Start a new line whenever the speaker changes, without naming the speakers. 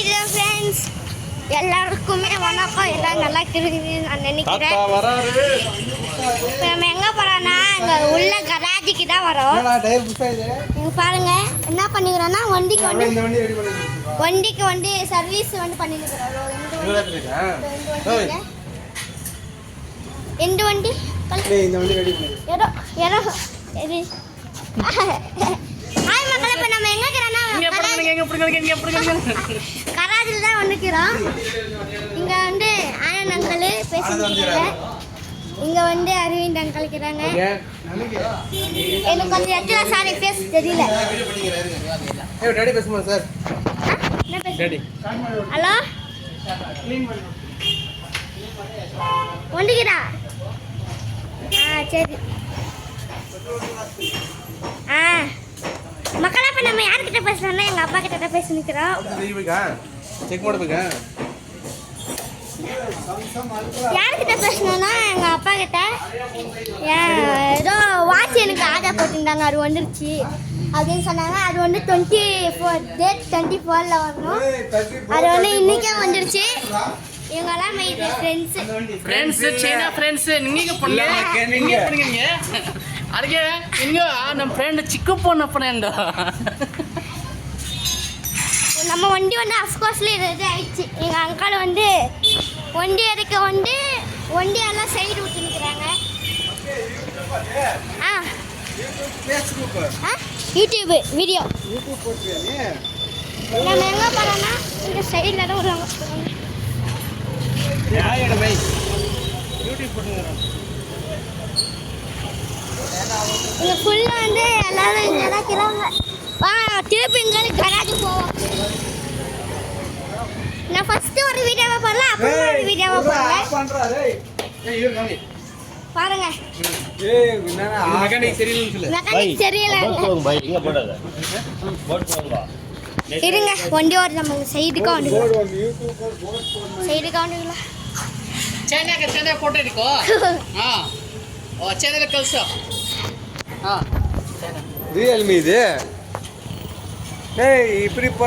Hello friends, எல்லாருக்குமே வணக்கம். எல்லாம் நல்லா இருக்குதுன்னு நான் நினைக்கிறேன். இப்போ நம்ம எங்கே போகிறோன்னா இங்கே உள்ள கராஜிக்கு தான் வரோம். இங்கே பாருங்க என்ன பண்ணிக்கிறோன்னா வண்டிக்கு வந்து சர்வீஸ் வந்து பண்ணிக்கிறோம். எந்த வண்டி ஹாய் மக்களே, இப்போ நம்ம எங்கே கராஜில் தான் வந்துக்கிறோம். இங்கே வந்து ஆனந்த் அங்கிள் பேசிக்கிறாங்க, இங்கே வந்து அரவிந்த் அங்கிள் இருக்கிறாங்க. எனக்கு கொஞ்சம் இடத்துல சாரி பேச தெரியல. ஹலோ வந்துக்கிறா? சரி. மக்களா இப்போ நம்ம யார்கிட்ட பேசுகிறோம்னா எங்கள் அப்பா கிட்ட தான் பேசி நிற்கிறோம். யார்கிட்ட பேசணும்னா எங்கள் அப்பா கிட்ட. ஏதோ வாட்ச் எனக்கு ஆர்டர் போட்டிருந்தாங்க, அது வந்துருச்சு அப்படின்னு சொன்னாங்க. அது வந்து 24 வரணும். அது வந்து இன்னைக்கே வந்துருச்சு. இவங்கெல்லாம் ஃப்ரெண்ட்ஸு
சைனா ஃப்ரெண்ட்ஸு. நீங்கள் பண்ணுங்க ಅದಕ್ಕೆ ನಿನ್ಗೆ ನಮ್ಮ ಫ್ರೆಂಡ್ ಚಿಕ್ಕ ಪೋನ ಫ್ರೆಂಡ್.
நம்ம வண்டி வந்து அஃப்கோர்ஸ்ல இது ஆயிடுச்சு. எங்கள் அங்கிள் வந்து வண்டி எடுக்க வந்து வண்டியெல்லாம் சைடு விட்டுருக்குறாங்க. யூடியூப் வீடியோ நம்ம எங்கே போகிறோன்னா இந்த சைடில் தான் வருவாங்க. இங்கே ஃபுல்லாக வந்து எல்லாரும் இங்கே தான் இருக்கிறாங்க. திருப்பி இங்கே கராஜுக்கு போவோம். நான் ஃபஸ்ட்டு ஒரு வீடியோவை போடலாம், அப்புறம் ஒரு வீடியோவை போடுறேன் பாருங்க. மெக்கானிக் சரியில்லை இருங்க. வண்டி ஒரு நம்ம சைடுக்கா வந்துக்கலாம்.
ಚೆನ್ನಾಗಿ ಫೋಟೋ ಹಿಡ್ಕೋ. ಚೆನ್ನಾಗಿ ಕಳಿಸು.
ரியல்மி இது. இப்படி போடுற